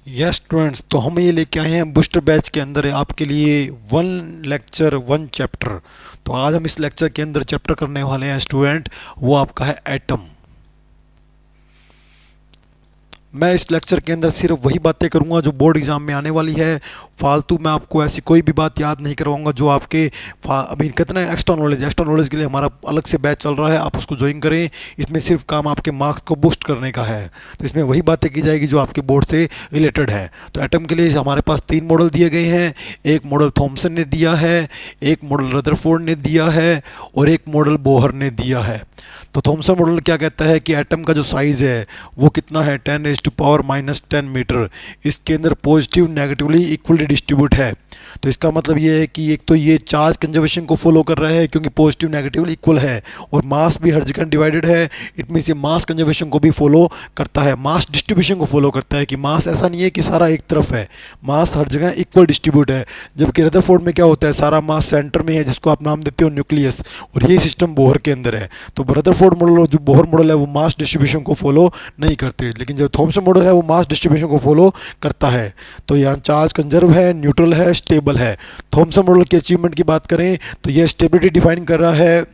Yes students, तो हम ये लेके आए हैं बूस्टर बैच के अंदर आपके लिए 1 लेक्चर 1 चैप्टर। तो आज हम इस लेक्चर के अंदर चैप्टर करने वाले हैं स्टूडेंट, वो आपका है एटम। मैं इस लेक्चर के अंदर सिर्फ वही बातें करूंगा जो बोर्ड एग्जाम में आने वाली है। फालतू मैं आपको ऐसी कोई भी बात याद नहीं करवाऊंगा जो आपके अभी कितना एक्स्ट्रा नॉलेज के लिए हमारा अलग से बैच चल रहा है, आप उसको ज्वाइन करें। इसमें सिर्फ काम आपके मार्क्स को बूस्ट करने का है, तो इसमें वही बातें की जाएगी जो आपके बोर्ड से रिलेटेड है। तो एटम के लिए हमारे पास 3 मॉडल दिए गए हैं। एक मॉडल थॉमसन ने दिया है, एक मॉडल रदरफोर्ड ने दिया है और एक मॉडल बोहर ने दिया है। तो थॉमसन मॉडल क्या कहता है कि एटम का जो साइज़ है वो कितना है 10⁻⁻10 मीटर। इसके अंदर पॉजिटिव नेगेटिवली इक्वली डिस्ट्रीब्यूट है। तो इसका मतलब ये है कि एक तो ये चार्ज कंजर्वेशन को फॉलो कर रहा है क्योंकि पॉजिटिव नेगेटिव इक्वल है, और मास भी हर जगह डिवाइडेड है। इट मीन्स ये मास कंजर्वेशन को भी फॉलो करता है, मास डिस्ट्रीब्यूशन को फॉलो करता है कि मास ऐसा नहीं है कि सारा एक तरफ है, मास हर जगह इक्वल डिस्ट्रीब्यूट है। जबकि रदरफोर्ड में क्या होता है, सारा मास सेंटर में है जिसको आप नाम देते हो न्यूक्लियस, और ये सिस्टम बोहर के अंदर है। तो रदरफोर्ड मॉडल और जो बोहर मॉडल है वो मास डिस्ट्रीब्यूशन को फॉलो नहीं करते, लेकिन जो थॉमसन मॉडल है वो मास डिस्ट्रीब्यूशन को फॉलो करता है। तो यहाँ चार्ज कंजर्व है, न्यूट्रल है, स्टेबल है। थॉमसन मॉडल की अचीवमेंट की बात करें तो यह स्टेबिलिटी डिफाइन कर रहा है,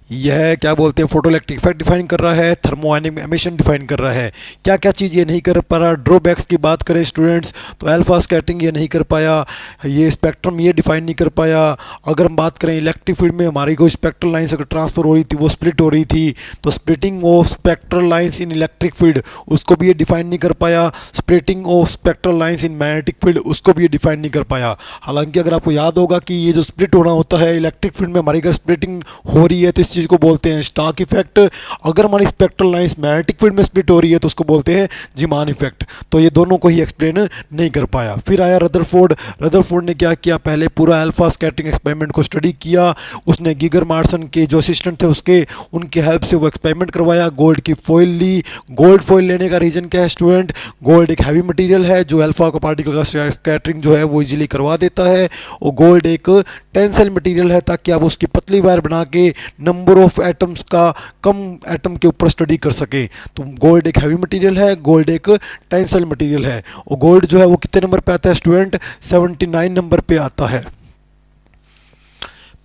यह क्या बोलते हैं फोटोइलेक्ट्रिक इफेक्ट डिफाइन कर रहा है, थर्मोडायनेमिक एमिशन डिफाइन कर रहा है। क्या क्या चीज़ ये नहीं कर पा रहा। ड्रॉबैक्स की बात करें स्टूडेंट्स तो अल्फा स्कैटरिंग ये नहीं कर पाया, ये स्पेक्ट्रम ये डिफाइन नहीं कर पाया। अगर हम बात करें इलेक्ट्रिक फील्ड में हमारी कोई स्पेक्ट्रल लाइन्स अगर ट्रांसफर हो रही थी वो स्प्लिट हो रही थी, तो splitting of spectral lines in electric field उसको भी ये डिफाइन नहीं कर पाया। Splitting of spectral lines in magnetic field उसको भी ये डिफाइन नहीं कर पाया। हालांकि अगर आपको याद होगा कि ये जो स्प्लिट होना होता है इलेक्ट्रिक फील्ड में, हमारी अगर स्प्लिटिंग हो रही है तो इस चीज़ को बोलते हैं स्टार्क इफेक्ट। अगर हमारी स्पेक्ट्रल लाइंस मैग्नेटिक फील्ड में स्प्लिट हो रही है तो उसको बोलते हैं जीमान इफेक्ट। तो ये दोनों को ही एक्सप्लेन नहीं कर पाया। फिर आया रदरफोर्ड। रदरफोर्ड ने क्या किया, पहले पूरा अल्फा स्कैटरिंग एक्सपेरिमेंट को स्टडी किया। उसने गीगर मार्सन के जो असिस्टेंट थे उसके उनकी हेल्प से वो एक्सपेरिमेंट करवाया, गोल्ड की फॉइल ली। गोल्ड फॉइल लेने का रीज़न क्या है स्टूडेंट, गोल्ड एक हैवी मटीरियल है जो अल्फा का पार्टिकल का स्कैटरिंग जो है वो इजीली करवा देता है, और गोल्ड एक टेंसाइल मटीरियल है ताकि आप उसकी पतली वायर बना के नंबर ऑफ एटम्स का कम एटम के ऊपर स्टडी कर सके। तो गोल्ड एक हैवी मटेरियल है, गोल्ड एक टेंसाइल मटेरियल है, और गोल्ड जो है वो कितने नंबर पे आता है स्टूडेंट, 79 नंबर पे आता है।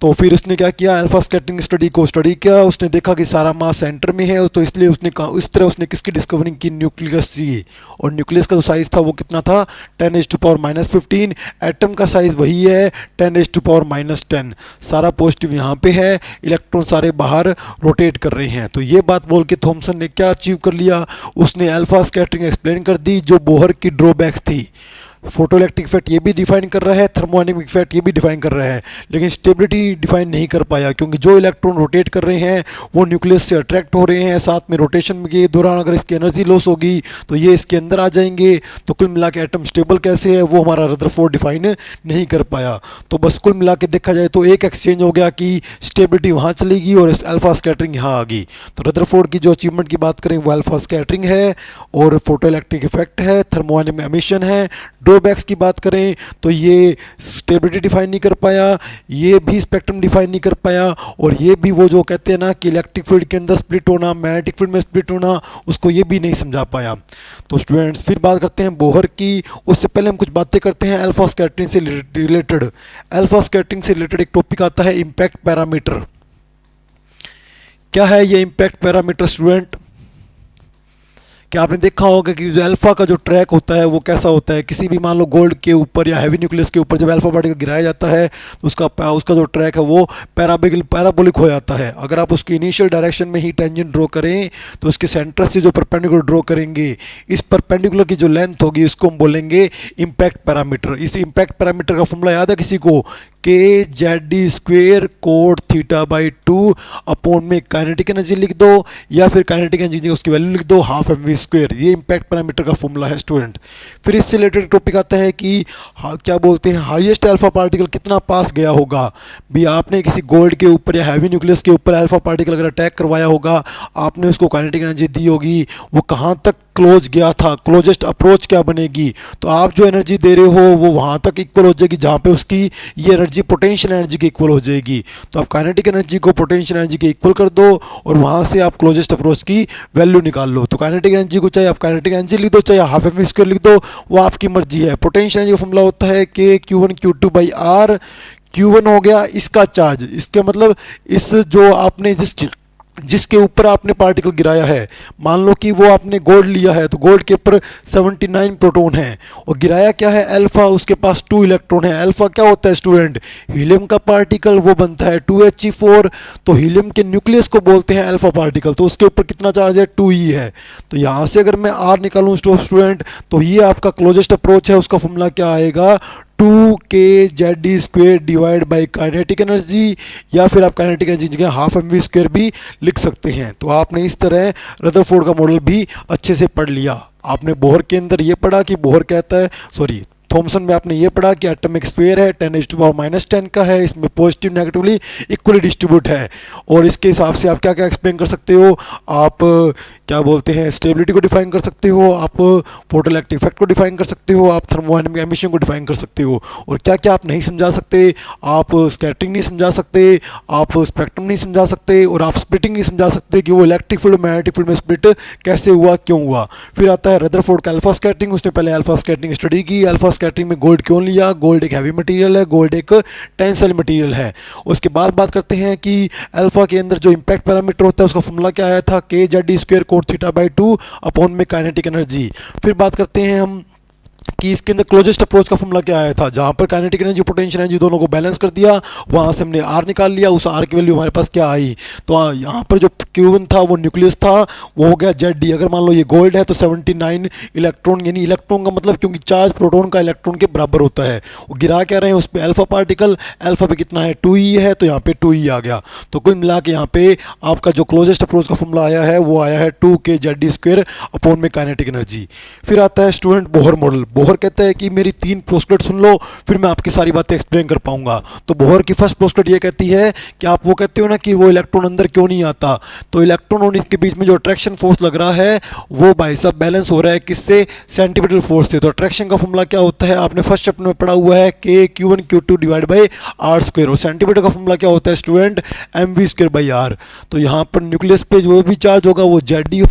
तो फिर उसने क्या किया, अल्फा स्कैटरिंग स्टडी को स्टडी किया। उसने देखा कि सारा मास सेंटर में है, तो इसलिए उसने कहा इस तरह उसने किसकी डिस्कवरिंग की, न्यूक्लियस की। और न्यूक्लियस का जो साइज़ था वो कितना था 10⁻⁻15। एटम का साइज़ वही है 10⁻⁻10। सारा पॉजिटिव यहाँ पे है, इलेक्ट्रॉन सारे बाहर रोटेट कर रहे हैं। तो ये बात बोल के थॉमसन ने क्या अचीव कर लिया, उसने अल्फा स्कैटरिंग एक्सप्लेन कर दी जो बोहर की ड्रॉबैक्स थी। फोटोइलेक्ट्रिक इफेक्ट ये भी डिफाइन कर रहा है, थर्मोडायनेमिक इफेक्ट ये भी डिफाइन कर रहा है, लेकिन स्टेबिलिटी डिफाइन नहीं कर पाया क्योंकि जो इलेक्ट्रॉन रोटेट कर रहे हैं वो न्यूक्लियस से अट्रैक्ट हो रहे हैं। साथ में रोटेशन के दौरान अगर इसकी एनर्जी लॉस होगी तो ये इसके अंदर आ जाएंगे। तो कुल मिला के एटम स्टेबल कैसे है वो हमारा रदरफोर्ड डिफाइन नहीं कर पाया। तो बस कुल मिला के देखा जाए तो एक एक्सचेंज हो गया कि स्टेबिलिटी वहाँ चली गई और अल्फा स्कैटरिंग यहाँ आ गई। तो रदरफोर्ड की जो अचीवमेंट की बात करें वो अल्फा स्कैटरिंग है और फोटोइलेक्ट्रिक इफेक्ट है, थर्मोडायनेमिक एमिशन है। ड्रॉबैक्स की बात करें तो ये स्टेबिलिटी डिफाइन नहीं कर पाया, ये भी स्पेक्ट्रम डिफाइन नहीं कर पाया, और ये भी वो जो कहते हैं ना कि इलेक्ट्रिक फील्ड के अंदर स्प्लिट होना, मैग्नेटिक फील्ड में स्प्लिट होना, उसको ये भी नहीं समझा पाया। तो स्टूडेंट्स फिर बात करते हैं बोहर की। उससे पहले हम कुछ बातें करते हैं अल्फा स्कैटरिंग से रिलेटेड। अल्फा स्कैटरिंग से रिलेटेड एक टॉपिक आता है इम्पैक्ट पैरामीटर। क्या है ये इम्पैक्ट पैरामीटर स्टूडेंट, क्या आपने देखा होगा कि जो अल्फा का जो ट्रैक होता है वो कैसा होता है, किसी भी मान लो गोल्ड के ऊपर या हैवी न्यूक्लियस के ऊपर जब अल्फा पार्टिकल गिराया जाता है तो उसका जो ट्रैक है वो पैराबोलिक हो जाता है। अगर आप उसकी इनिशियल डायरेक्शन में ही टेंजेंट ड्रॉ करें तो उसके सेंटर से जो परपेंडिकुलर ड्रॉ करेंगे, इस परपेंडिकुलर की जो लेंथ होगी उसको हम बोलेंगे इम्पैक्ट पैरामीटर। इस इम्पैक्ट पैरामीटर का फॉर्मूला याद है किसी को, kz² कोट θ/2 अपॉन में काइनेटिक एनर्जी लिख दो या फिर काइनेटिक एनर्जी उसकी वैल्यू लिख दो ½ mv²। ये इम्पैक्ट पैरामीटर का फॉर्मूला है स्टूडेंट। फिर इससे रिलेटेड टॉपिक आता है कि क्या बोलते हैं हाईएस्ट अल्फा पार्टिकल कितना पास गया होगा। भी आपने किसी गोल्ड के ऊपर या हैवी न्यूक्लियस के ऊपर अल्फा पार्टिकल अगर अटैक करवाया होगा, आपने उसको काइनेटिक एनर्जी दी होगी, वो कहाँ तक क्लोज गया था, क्लोजेस्ट अप्रोच क्या बनेगी, तो आप जो एनर्जी दे रहे हो वो वहाँ तक इक्वल हो जाएगी जहाँ पे उसकी ये एनर्जी पोटेंशियल एनर्जी की इक्वल हो जाएगी। तो आप काइनेटिक एनर्जी को पोटेंशियल एनर्जी के इक्वल कर दो और वहाँ से आप क्लोजेस्ट अप्रोच की वैल्यू निकाल लो। तो काइनेटिक एनर्जी को चाहे आप काइनेटिक एनर्जी लिख दो, चाहे हाफ एम वी स्क्वायर लिख दो, वो आपकी मर्जी है। पोटेंशियल एनर्जी का फॉर्मूला होता है के Q1 Q2 by are. Q1 हो गया इसका चार्ज, इसके मतलब इस जो आपने जिसके ऊपर आपने पार्टिकल गिराया है, मान लो कि वो आपने गोल्ड लिया है, तो गोल्ड के ऊपर 79 प्रोटॉन है और गिराया क्या है अल्फा, उसके पास 2 इलेक्ट्रॉन है। अल्फा क्या होता है स्टूडेंट, हीलियम का पार्टिकल, वो बनता है 2He4, तो हीलियम के न्यूक्लियस को बोलते हैं अल्फा पार्टिकल। तो उसके ऊपर कितना चार्ज है, 2E है। तो यहाँ से अगर मैं आर निकालूँ स्टूडेंट, तो ये आपका क्लोजेस्ट अप्रोच है, उसका फॉर्मूला क्या आएगा, 2kZd² divide by kinetic energy, या फिर आप काइनेटिक एनर्जी की जगह हाफ एम वी स्क्वायर भी लिख सकते हैं। तो आपने इस तरह रदरफोर्ड का मॉडल भी अच्छे से पढ़ लिया। आपने बोहर के अंदर ये पढ़ा कि बोहर कहता है, सॉरी थॉमसन में आपने ये पढ़ा कि एटॉमिक स्फीयर है 10⁻⁻10 का है, इसमें पॉजिटिव नेगेटिवली इक्वली डिस्ट्रीब्यूट है। और इसके हिसाब से आप क्या क्या एक्सप्लेन कर सकते हो, आप क्या बोलते हैं स्टेबिलिटी को डिफाइन कर सकते हो, आप फोटोइलेक्ट्रिक इफेक्ट को डिफाइन कर सकते हो, आप थर्मोडायनामिक एमिशन को डिफाइन कर सकते हो। और क्या क्या आप नहीं समझा सकते, आप स्कैटरिंग नहीं समझा सकते, आप स्पेक्ट्रम नहीं समझा सकते, और आप स्प्लिटिंग नहीं समझा सकते कि वो इलेक्ट्रिक फील्ड मैग्नेटिक फील्ड में स्प्लिट कैसे हुआ, क्यों हुआ। फिर आता है रदरफोर्ड का अल्फा स्कैटरिंग, उसने पहले अल्फा स्कैटरिंग स्टडी की, अल्फा स्कैटरिंग में गोल्ड क्यों लिया, गोल्ड एक हैवी मटेरियल है, गोल्ड एक टेंसाइल मटेरियल है। उसके बाद बात करते हैं कि अल्फा के अंदर जो इंपैक्ट पैरामीटर होता है उसका फॉर्मूला क्या आया था, kZd² cot θ/2 अपॉन में काइनेटिक एनर्जी। फिर बात करते हैं हम कि इसके अंदर क्लोजेस्ट अप्रोच का फॉर्मूला क्या आया था, जहाँ पर काइनेटिक एनर्जी पोटेंशियल एनर्जी दोनों को बैलेंस कर दिया, वहाँ से हमने आर निकाल लिया, उस आर की वैल्यू हमारे पास क्या आई, तो यहाँ पर जो Q1 था वो न्यूक्लियस था, वो हो गया Zd। अगर मान लो ये गोल्ड है तो 79 इलेक्ट्रॉन, यानी इलेक्ट्रॉन का मतलब क्योंकि चार्ज प्रोटॉन का इलेक्ट्रॉन के बराबर होता है, वो गिरा क्या रहे हैं उस पर अल्फा पार्टिकल, अल्फा पे कितना है 2E है, तो यहाँ पे 2E आ गया। तो कुल मिला के यहाँ पे आपका जो क्लोजेस्ट अप्रोच का फॉर्मूला आया है वो आया है 2kZd² अपॉन में काइनेटिक एनर्जी। फिर आता है स्टूडेंट बोहर मॉडल। बोहर कहता है कि मेरी 3 पोस्टलेट सुन लो, फिर मैं आपकी सारी बातें एक्सप्लेन कर पाऊंगा। तो बोहर की फर्स्ट पोस्टलेट ये कहती है कि आप वो कहते हो ना कि वो इलेक्ट्रॉन अंदर क्यों नहीं आता, तो इलेक्ट्रॉन और इसके बीच में जो अट्रैक्शन फोर्स लग रहा है वो भाई साहब बैलेंस हो रहा है किससे, सेंटीमीटर फोर्स से। तो अट्रैक्शन का फॉर्मूला क्या होता है, आपने फर्स्ट चैप्टर में पढ़ा हुआ है के Q1 Q2 divide by r², और सेंटीमीटर का फॉर्मूला क्या होता है स्टूडेंट, mv²/r। तो यहाँ पर न्यूक्लियस पे जो भी चार्ज होगा वो Zd,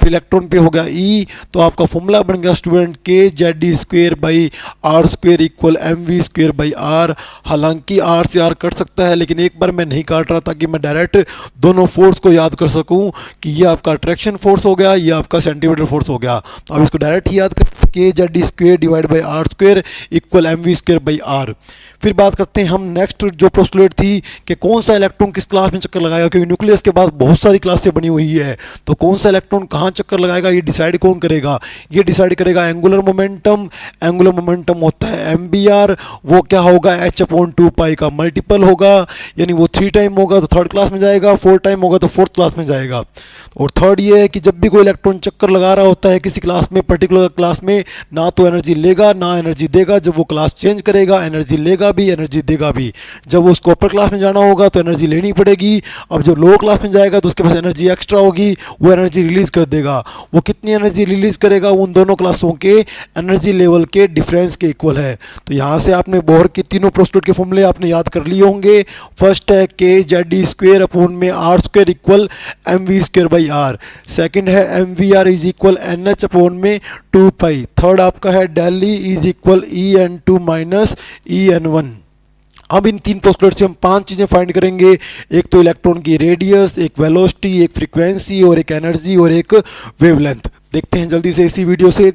इलेक्ट्रॉन पे हो गया E, तो आपका फॉर्मूला बन गया स्टूडेंट kZd²/r² इक्वल mv²/r। हालांकि r से r कट सकता है, लेकिन एक बार मैं नहीं काट रहा ताकि मैं डायरेक्ट दोनों फोर्स को याद कर सकूं कि ये आपका अट्रैक्शन फोर्स हो गया, ये आपका सेंटीमीटर फोर्स हो गया। तो आप इसको डायरेक्ट ही याद करें, kZd² divide by r² equal mv²/r। फिर बात करते हैं हम नेक्स्ट जो पोस्टुलेट थी कि कौन सा इलेक्ट्रॉन किस क्लास में चक्कर लगाएगा, क्योंकि न्यूक्लियस के बाद बहुत सारी क्लासें बनी हुई है, तो कौन सा इलेक्ट्रॉन कहाँ चक्कर लगाएगा ये डिसाइड कौन करेगा, ये डिसाइड करेगा एंगुलर मोमेंटम। एंगुलर मोमेंटम होता है mvr, वो क्या होगा h/2π का मल्टीपल होगा, यानी वो 3 टाइम होगा तो थर्ड क्लास में जाएगा, 4 टाइम होगा तो फोर्थ क्लास में जाएगा। और थर्ड ये है कि जब भी कोई इलेक्ट्रॉन चक्कर लगा रहा होता है किसी क्लास में, पर्टिकुलर क्लास में, ना तो एनर्जी लेगा ना एनर्जी देगा, जब वो क्लास चेंज करेगा एनर्जी लेगा भी एनर्जी देगा भी। जब वो उसको अपर क्लास में जाना होगा तो एनर्जी लेनी पड़ेगी, अब जब लोअर क्लास में जाएगा तो उसके पास एनर्जी एक्स्ट्रा होगी, वो एनर्जी रिलीज कर देगा। वो कितनी एनर्जी रिलीज करेगा, उन दोनों क्लासों के एनर्जी लेवल के डिफरेंस के इक्वल है। तो यहाँ से आपने बोहर की तीनों पोस्टुलेट के फॉर्मूले आपने याद कर लिए होंगे। फर्स्ट है kZd² अपॉन में r² इक्वल mv²/r। सेकंड है mvr is equal nh upon में 2π। थर्ड आपका है del E is equal en2 minus en1। अब इन 3 पोस्टुलेट से हम 5 चीज़ें फाइंड करेंगे, एक तो इलेक्ट्रॉन की रेडियस, एक वेलोसिटी, एक फ्रीक्वेंसी और एक एनर्जी और एक वेवलेंथ। देखते हैं जल्दी से इसी वीडियो से।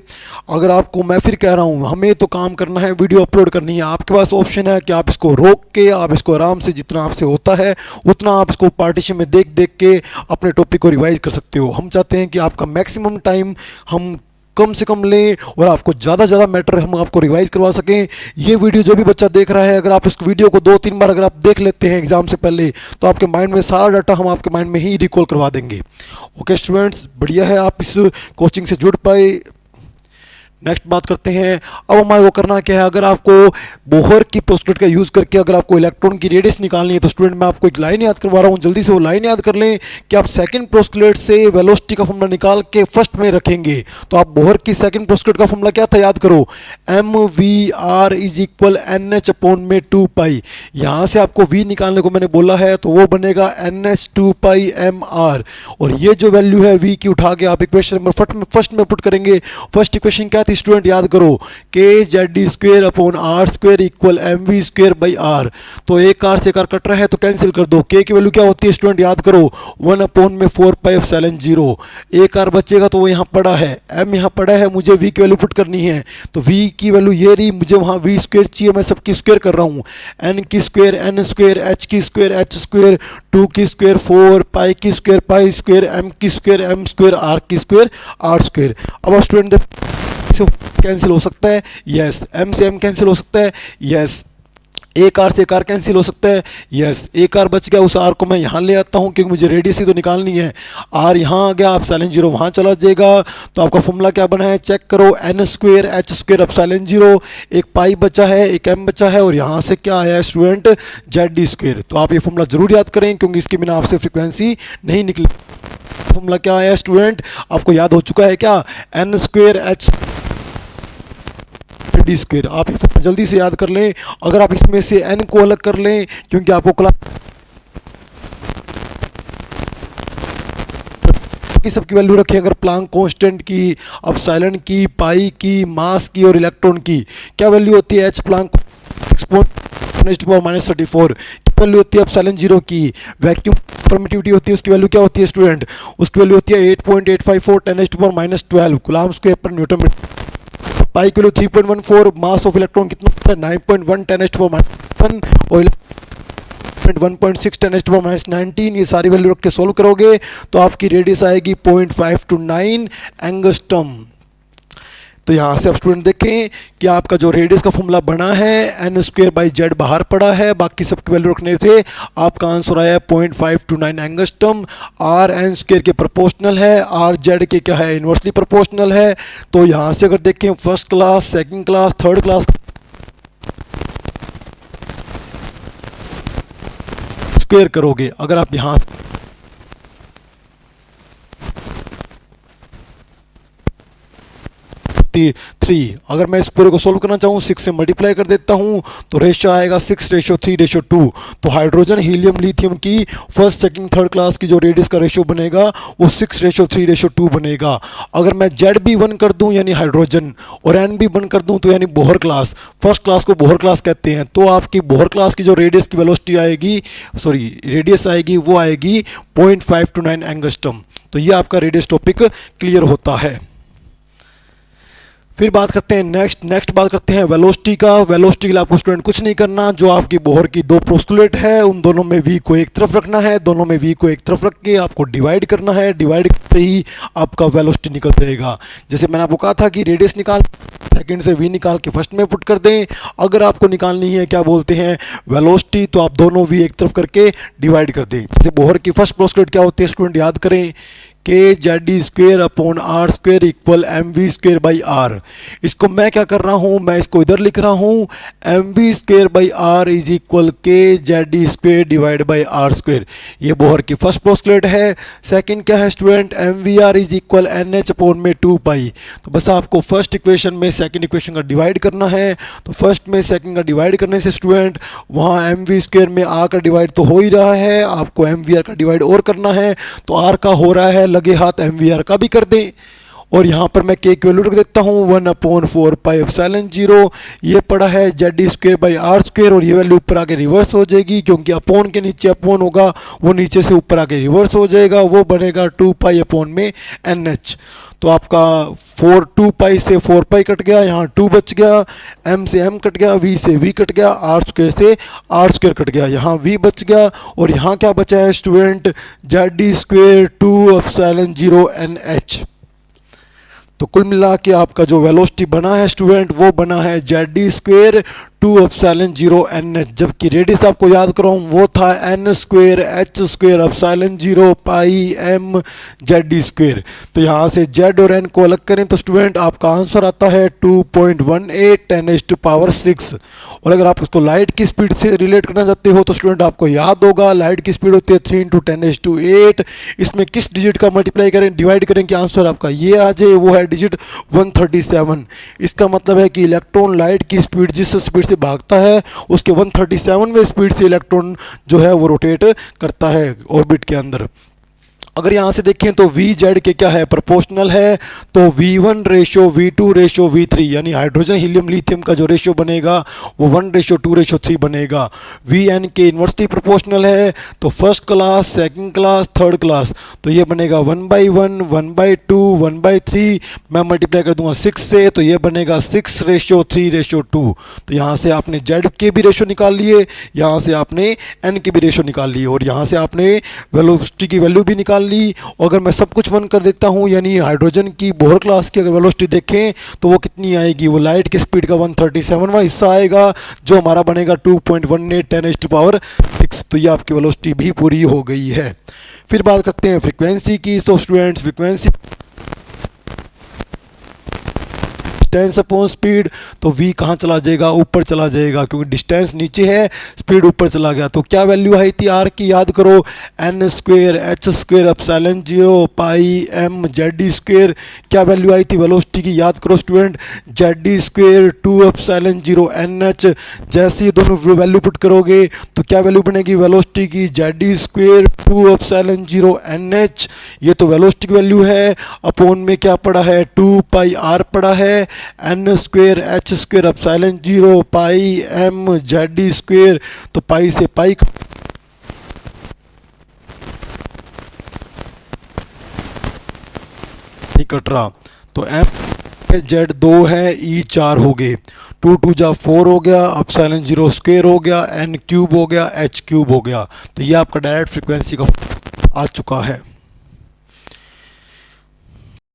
अगर आपको, मैं फिर कह रहा हूँ, हमें तो काम करना है, वीडियो अपलोड करनी है, आपके पास ऑप्शन है कि आप इसको रोक के, आप इसको आराम से जितना आपसे होता है उतना आप इसको पार्टीशन में देख देख के अपने टॉपिक को रिवाइज कर सकते हो। हम चाहते हैं कि आपका मैक्सिमम टाइम हम कम से कम लें और आपको ज़्यादा से ज़्यादा मैटर हम आपको रिवाइज करवा सकें। ये वीडियो जो भी बच्चा देख रहा है, अगर आप इस वीडियो को 2-3 बार अगर आप देख लेते हैं एग्जाम से पहले, तो आपके माइंड में सारा डाटा हम आपके माइंड में ही रिकॉल करवा देंगे। ओके स्टूडेंट्स, बढ़िया है आप इस कोचिंग से जुड़ पाए। नेक्स्ट बात करते हैं, अब हमारे को करना क्या है। अगर आपको बोहर की पोस्टलेट का यूज़ करके अगर आपको इलेक्ट्रॉन की रेडियस निकालनी है तो स्टूडेंट मैं आपको एक लाइन याद करवा रहा हूँ, जल्दी से वो लाइन याद कर लें कि आप सेकंड पोस्टलेट से वेलोसिटी का फॉर्मूला निकाल के फर्स्ट में रखेंगे। तो आप बोहर की सेकंड पोस्टलेट का फॉर्मूला क्या था, याद करो, m we are is equal N H upon में 2 पाई। यहाँ से आपको वी निकालने को मैंने बोला है तो वो बनेगा एन एच 2 पाई एम आर, और ये जो वैल्यू है वी की उठा के आप इक्वेशन नंबर फर्स्ट में पुट करेंगे। फर्स्ट इक्वेशन क्या थी स्टूडेंट, याद करो, k Z D square upon r square equal m we square by r. तो एक आर से एक आर कट रहा है तो कैंसिल कर दो। के की वैल्यू क्या होती है स्टूडेंट, याद करो, 1 अपॉन में 4 पाई एप्सिलॉन 0। एक आर बचेगा तो वो यहाँ पड़ा है, एम यहाँ पड़ा है, मुझे वी की वैल्यू पुट करनी है। तो वी की वैल्यू ये रही, मुझे वहाँ वी स्क्वेयर चाहिए, मैं सबकी स्क्वेयर कर रहा हूँ, एन की स्क्वेयर एन स्क्वेयर, एच की स्क्वेयर एच स्क्वेयर, 2 की स्क्वेयर 4, पाई की स्क्वेयर पाई स्क्वेयर, एम की स्क्वेयर एम स्क्वेयर, आर की स्क्वेयर आर स्क्वेयर। अब आप स्टूडेंट से कैंसिल हो सकता है, यस, एम से एम कैंसिल हो सकता है, यस, एक आर से एक आर कैंसिल हो सकता है, यस, एक आर बच गया, उस आर को मैं यहाँ ले आता हूँ क्योंकि मुझे रेडियस ही तो निकालनी है। आर यहाँ आ गया, एप्सिलॉन 0 वहाँ चला जाएगा। तो आपका फॉर्मूला क्या बना है, चेक करो, n square h square epsilon 0, एक पाई बचा है, एक एम बचा है, और यहाँ से क्या आया है स्टूडेंट, जेड डी स्क्वेयर। तो आप ये फॉर्मूला जरूर याद करें क्योंकि इसके बिना आपसे फ्रिक्वेंसी नहीं निकली। फॉर्मूला क्या आया स्टूडेंट, आपको याद हो चुका है क्या, n square h e square. आप ये जल्दी से याद कर लें। अगर आप इसमें से n को अलग कर लें क्योंकि आपको क्लास की सबकी वैल्यू रखें, अगर प्लांक कांस्टेंट की, एप्सिलॉन की, पाई की, मास की और इलेक्ट्रॉन की क्या वैल्यू होती है, एच प्लांक -34 वैल्यू होती है एप्सिलॉन 0 की। वैक्यूम परमिटिविटी होती है, उसकी वैल्यू क्या होती है स्टूडेंट, उसकी वैल्यू होती है 8.854 10⁻12 कूलम्ब स्क्वायर पर न्यूटन मीटर। पाई की वैल्यू 3.14, मास ऑफ इलेक्ट्रॉन कितना होता है 9.1 10⁻1 और 1.6 10⁻19। ये सारी वैल्यू रख के सोल्व करोगे तो आपकी रेडियस आएगी 0.529 एंगस्ट्रम। तो यहाँ से आप स्टूडेंट देखें कि आपका जो रेडियस का फॉर्मूला बना है एन स्क्वेयर बाई जेड बाहर पड़ा है, बाकी सबकी वैल्यू रखने से आपका आंसर आया 0.529 एंगस्ट्रम। आर एन स्क्वेयर के प्रोपोर्शनल है, आर जेड के क्या है, इन्वर्सली प्रोपोर्शनल है। तो यहाँ से अगर देखें first class, second class, third class square करोगे, अगर आप यहाँ 3, अगर मैं इस पूरे को सोल्व करना चाहूँ 6 से मल्टीप्लाई कर देता हूँ तो रेशियो आएगा 6:3:2। तो हाइड्रोजन हीलियम लिथियम की फर्स्ट सेकंड थर्ड क्लास की जो रेडियस का रेशियो बनेगा वो 6:3:2 बनेगा। अगर मैं जेड भी 1 कर दूँ यानी हाइड्रोजन और एन भी 1 कर दूँ तो यानी बोहर क्लास, फर्स्ट क्लास को बोहर क्लास कहते हैं। तो आपकी बोहर क्लास की जो रेडियस की वेलोसिटी आएगी, सॉरी रेडियस आएगी, वो आएगी 0.529 एंगस्ट्रम। तो ये आपका रेडियस टॉपिक क्लियर होता है। फिर बात करते हैं नेक्स्ट बात करते हैं वेलोसिटी का। वेलोसिटी के लिए आपको स्टूडेंट कुछ नहीं करना, जो आपकी बोहर की 2 पोस्टुलेट है उन दोनों में v को एक तरफ रखना है, दोनों में v को एक तरफ रख के आपको डिवाइड करना है। डिवाइड करते ही आपका वेलोसिटी निकल जाएगा। जैसे मैंने आपको कहा था कि रेडियस निकाल सेकंड से v निकाल के फर्स्ट में पुट कर दें। अगर आपको निकालनी है क्या बोलते हैं वेलोसिटी, तो आप दोनों v एक तरफ करके डिवाइड कर दें। जैसे बोहर की फर्स्ट पोस्टुलेट क्या होती है स्टूडेंट, याद करें, k Z D square upon r square equal m we square by r. इसको मैं क्या कर रहा हूँ, मैं इसको इधर लिख रहा हूँ, M we square by R is equal K Z D square divide by are square. ये बोहर की फर्स्ट पोस्टुलेट है। सेकंड क्या है student, M we are is equal N H upon में 2 पाई। तो बस आपको फर्स्ट इक्वेशन में सेकंड इक्वेशन का डिवाइड करना है। तो फर्स्ट में सेकंड का डिवाइड करने से स्टूडेंट वहाँ एम वी स्क्वेयर में आर का डिवाइड तो हो ही रहा है, आपको एम वी आर का डिवाइड और करना है। तो आर का हो रहा है, लगे हाथ एम वी आर का भी कर दें। और यहाँ पर मैं के की वैल्यू रख देता हूँ 1/4 पाई एप्सिलॉन 0। ये पड़ा है Z D square by are square, और ये वैल्यू ऊपर आके रिवर्स हो जाएगी क्योंकि अपॉन के नीचे अपॉन होगा, वो नीचे से ऊपर आके रिवर्स हो जाएगा, वो बनेगा 2 पाई अपॉन में एन एच। तो आपका 2 पाई से 4 पाई कट गया, यहाँ 2 बच गया, m से m कट गया, v से v कट गया, r स्क्वेयर से r स्क्वेयर कट गया, यहाँ v बच गया। और यहाँ क्या बचा है student, Z D square 2 epsilon 0 n h. तो कुल मिला के आपका जो वेलोसिटी बना है स्टूडेंट वो बना है Z D square 2 epsilon 0 NH, जबकि रेडियस आपको याद कराऊँ वो था n square h square epsilon 0 पाई m z स्क्वेयर। तो यहाँ से z और n को अलग करें तो स्टूडेंट आपका आंसर आता है 2.18 10⁻⁶। और अगर आप इसको लाइट की स्पीड से रिलेट करना चाहते हो तो स्टूडेंट आपको याद होगा लाइट की स्पीड होती है 3 × 10⁸। इसमें किस डिजिट का मल्टीप्लाई करें, डिवाइड करें कि आंसर आपका ये आ जाए, वो है डिजिट 137। इसका मतलब है कि इलेक्ट्रॉन लाइट की स्पीड जिस स्पीड से भागता है उसके 137वें स्पीड से इलेक्ट्रॉन जो है वो रोटेट करता है ऑर्बिट के अंदर। अगर यहाँ से देखें तो वी जेड के क्या है, प्रोपोर्शनल है, तो V1 ratio V2 ratio V3 यानी हाइड्रोजन हीलियम लिथियम का जो रेशो बनेगा वो 1:2:3 बनेगा। Vn के इन्वर्सली प्रोपोर्शनल है, तो first class, second class, third class, तो ये बनेगा 1/1 1/2 1/3। मैं मल्टीप्लाई कर दूंगा 6 से, तो ये बनेगा 6:3:2। तो यहाँ से आपने जेड के भी रेशो निकाल लिए, यहाँ से आपने एन के भी रेशो निकाल लिए, और यहाँ से आपने वेलोसिटी की वैल्यू भी निकाल ली। अगर मैं सब कुछ 1 कर देता हूँ, यानी हाइड्रोजन की बोहर क्लास की अगर वेलोसिटी देखें तो वो कितनी आएगी, वो लाइट की स्पीड का 137वां हिस्सा आएगा, जो हमारा बनेगा 2.18 10⁻⁶। तो ये आपकी वेलोसिटी भी पूरी हो गई है। फिर बात करते हैं फ्रीक्वेंसी की। तो students frequency distance upon speed, तो v कहाँ चला जाएगा, ऊपर चला जाएगा, क्योंकि डिस्टेंस नीचे है, स्पीड ऊपर चला गया। तो क्या वैल्यू आई थी r की, याद करो, n square h square epsilon 0 पाई m z स्क्वेयर। क्या वैल्यू आई थी वेलोसिटी की, याद करो student, z square 2 epsilon 0 NH। जैसे ही दोनों वैल्यू पुट करोगे तो क्या वैल्यू बनेगी वेलोसिटी की, z स्क्वेयर 2 एप्सिलॉन 0 NH। ये तो वेलोसिटी की वैल्यू है, अपॉन में क्या पड़ा है 2 पाई r पड़ा है, n square h square epsilon 0 पाई m z स्क्वेयर। तो पाई से पाई नहीं कट रहा, तो m z 2 है, e 4 हो गए, 2 2 जा 4 हो गया, एप्सिलॉन 0 स्क्वेयर हो गया, n क्यूब हो गया, h क्यूब हो गया। तो ये आपका डायरेक्ट फ्रीक्वेंसी का आ चुका है।